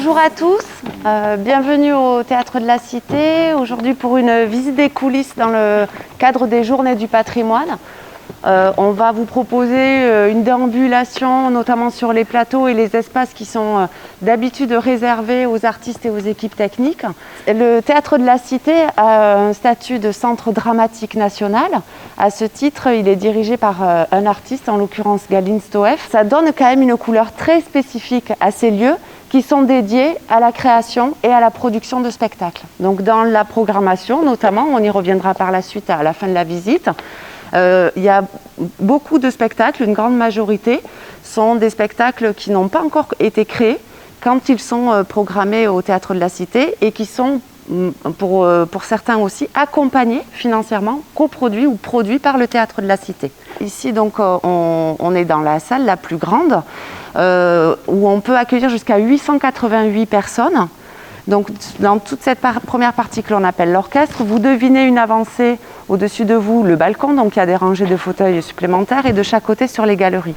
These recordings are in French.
Bonjour à tous, bienvenue au Théâtre de la Cité, aujourd'hui pour une visite des coulisses dans le cadre des Journées du patrimoine. On va vous proposer une déambulation notamment sur les plateaux et les espaces qui sont d'habitude réservés aux artistes et aux équipes techniques. Le Théâtre de la Cité a un statut de centre dramatique national. À ce titre, il est dirigé par un artiste, en l'occurrence Galine Stoeff. Ça donne quand même une couleur très spécifique à ces lieux qui sont dédiés à la création et à la production de spectacles. Donc dans la programmation notamment, on y reviendra par la suite à la fin de la visite, il y a beaucoup de spectacles, une grande majorité sont des spectacles qui n'ont pas encore été créés quand ils sont programmés au Théâtre de la Cité et qui sont pour certains aussi accompagnés financièrement, coproduits ou produits par le Théâtre de la Cité. Ici donc on est dans la salle la plus grande où on peut accueillir jusqu'à 888 personnes. Donc dans toute cette première partie que l'on appelle l'orchestre, vous devinez une avancée au-dessus de vous, le balcon, donc il y a des rangées de fauteuils supplémentaires et de chaque côté sur les galeries.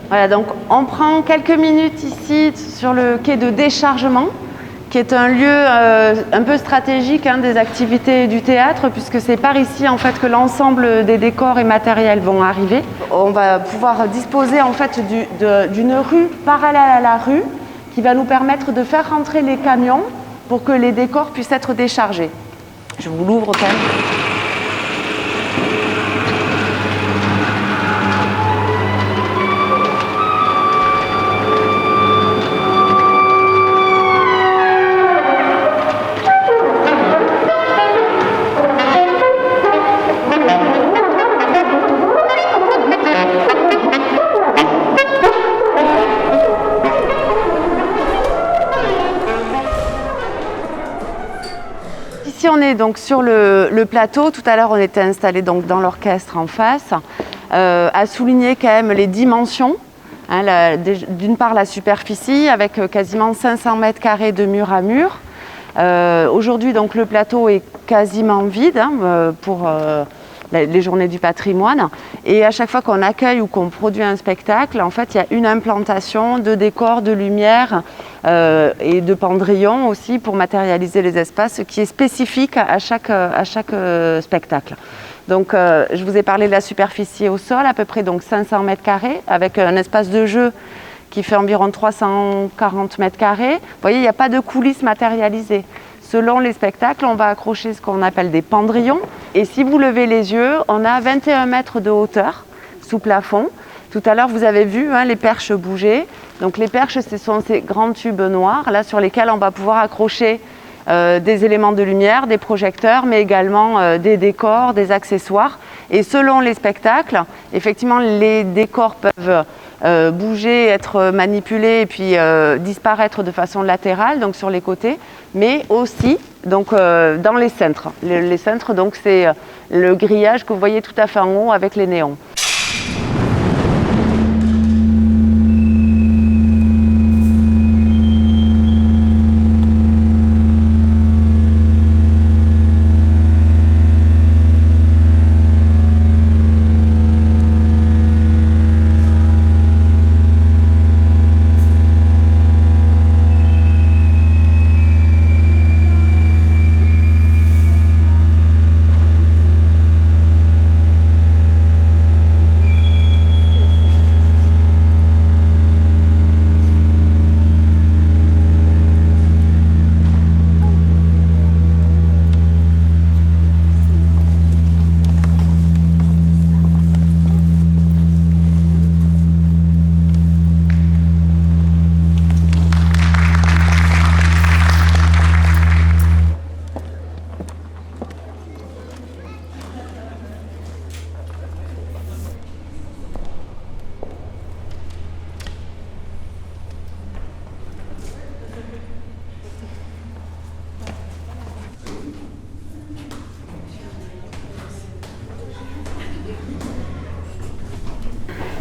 Voilà, donc on prend quelques minutes ici sur le quai de déchargement, qui est un lieu un peu stratégique des activités du théâtre, puisque c'est par ici en fait que l'ensemble des décors et matériels vont arriver. On va pouvoir disposer en fait d'une rue parallèle à la rue, qui va nous permettre de faire rentrer les camions pour que les décors puissent être déchargés. Je vous l'ouvre quand même. Ici on est donc sur le plateau, tout à l'heure on était installé donc dans l'orchestre en face, à souligner quand même les dimensions, d'une part la superficie avec quasiment 500 mètres carrés de mur à mur. Aujourd'hui donc le plateau est quasiment vide pour les Journées du patrimoine, et à chaque fois qu'on accueille ou qu'on produit un spectacle, en fait il y a une implantation de décors, de lumière et de pendrillons aussi pour matérialiser les espaces, qui est spécifique à chaque spectacle. Donc je vous ai parlé de la superficie au sol, à peu près donc 500 mètres carrés, avec un espace de jeu qui fait environ 340 mètres carrés. Vous voyez, il n'y a pas de coulisses matérialisées. Selon les spectacles, on va accrocher ce qu'on appelle des pendrillons. Et si vous levez les yeux, on a 21 mètres de hauteur sous plafond. Tout à l'heure, vous avez vu les perches bouger. Donc les perches, ce sont ces grands tubes noirs là, sur lesquels on va pouvoir accrocher des éléments de lumière, des projecteurs, mais également des décors, des accessoires. Et selon les spectacles, effectivement, les décors peuvent bouger, être manipulés et puis disparaître de façon latérale, donc sur les côtés, mais aussi donc, dans les cintres. Les cintres, donc, c'est le grillage que vous voyez tout à fait en haut avec les néons.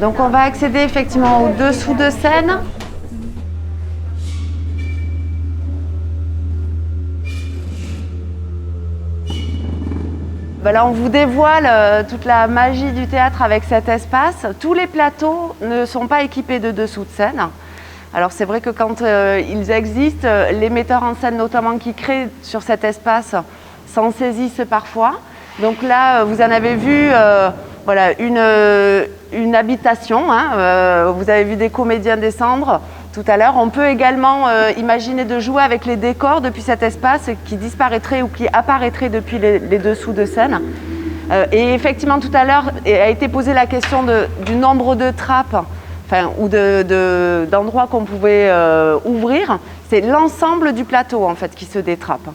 Donc on va accéder effectivement au dessous de scène. Ben là, on vous dévoile toute la magie du théâtre avec cet espace. Tous les plateaux ne sont pas équipés de dessous de scène. Alors c'est vrai que quand ils existent, les metteurs en scène notamment qui créent sur cet espace s'en saisissent parfois. Donc là, vous en avez vu voilà, une habitation, hein, vous avez vu des comédiens descendre tout à l'heure. On peut également imaginer de jouer avec les décors depuis cet espace qui disparaîtrait ou qui apparaîtrait depuis les dessous de scène. Et effectivement, tout à l'heure a été posée la question du nombre de trappes, ou d'endroits qu'on pouvait ouvrir. C'est l'ensemble du plateau en fait qui se détrape.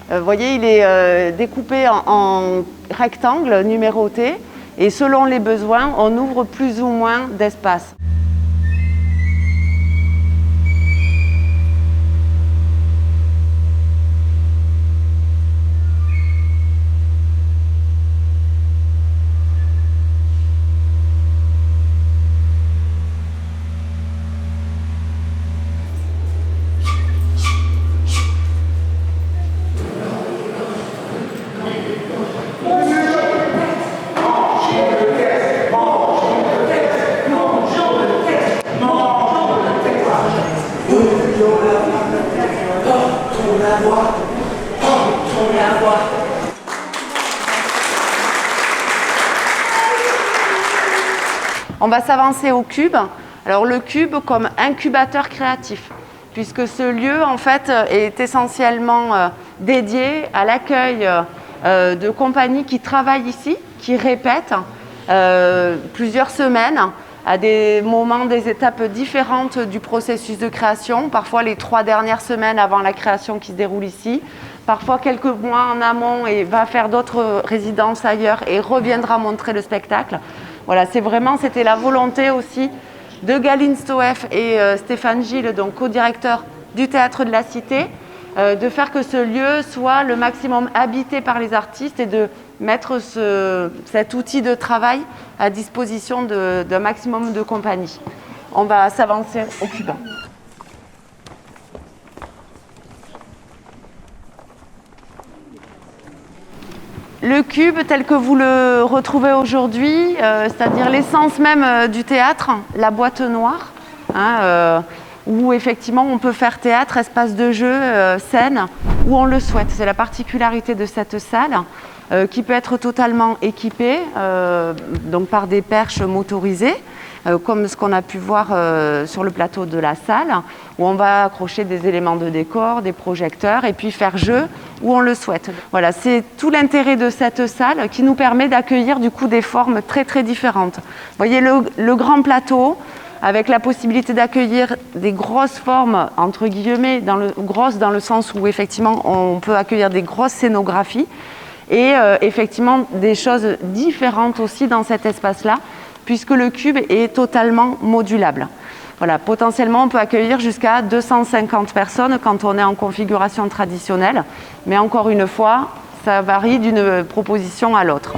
Vous voyez, il est découpé en rectangles numérotés et selon les besoins, on ouvre plus ou moins d'espace. On va s'avancer au cube. Alors le cube comme incubateur créatif, puisque ce lieu en fait est essentiellement dédié à l'accueil de compagnies qui travaillent ici, qui répètent plusieurs semaines à des moments, des étapes différentes du processus de création, parfois les 3 dernières semaines avant la création qui se déroule ici, parfois quelques mois en amont et va faire d'autres résidences ailleurs et reviendra montrer le spectacle. Voilà, c'était la volonté aussi de Galine Stoeff et Stéphane Gilles, donc co-directeur du Théâtre de la Cité, de faire que ce lieu soit le maximum habité par les artistes et de mettre cet outil de travail à disposition d'un maximum de compagnies. On va s'avancer au cube. Le cube tel que vous le retrouvez aujourd'hui, c'est-à-dire l'essence même du théâtre, la boîte noire, hein, où effectivement on peut faire théâtre, espace de jeu, scène, où on le souhaite. C'est la particularité de cette salle qui peut être totalement équipée donc par des perches motorisées, comme ce qu'on a pu voir sur le plateau de la salle, où on va accrocher des éléments de décor, des projecteurs, et puis faire jeu où on le souhaite. Voilà, c'est tout l'intérêt de cette salle qui nous permet d'accueillir du coup des formes très très différentes. Vous voyez le grand plateau, avec la possibilité d'accueillir des grosses formes, entre guillemets, grosses dans le sens où effectivement on peut accueillir des grosses scénographies, et effectivement des choses différentes aussi dans cet espace-là, puisque le cube est totalement modulable. Voilà, potentiellement, on peut accueillir jusqu'à 250 personnes quand on est en configuration traditionnelle, mais encore une fois, ça varie d'une proposition à l'autre.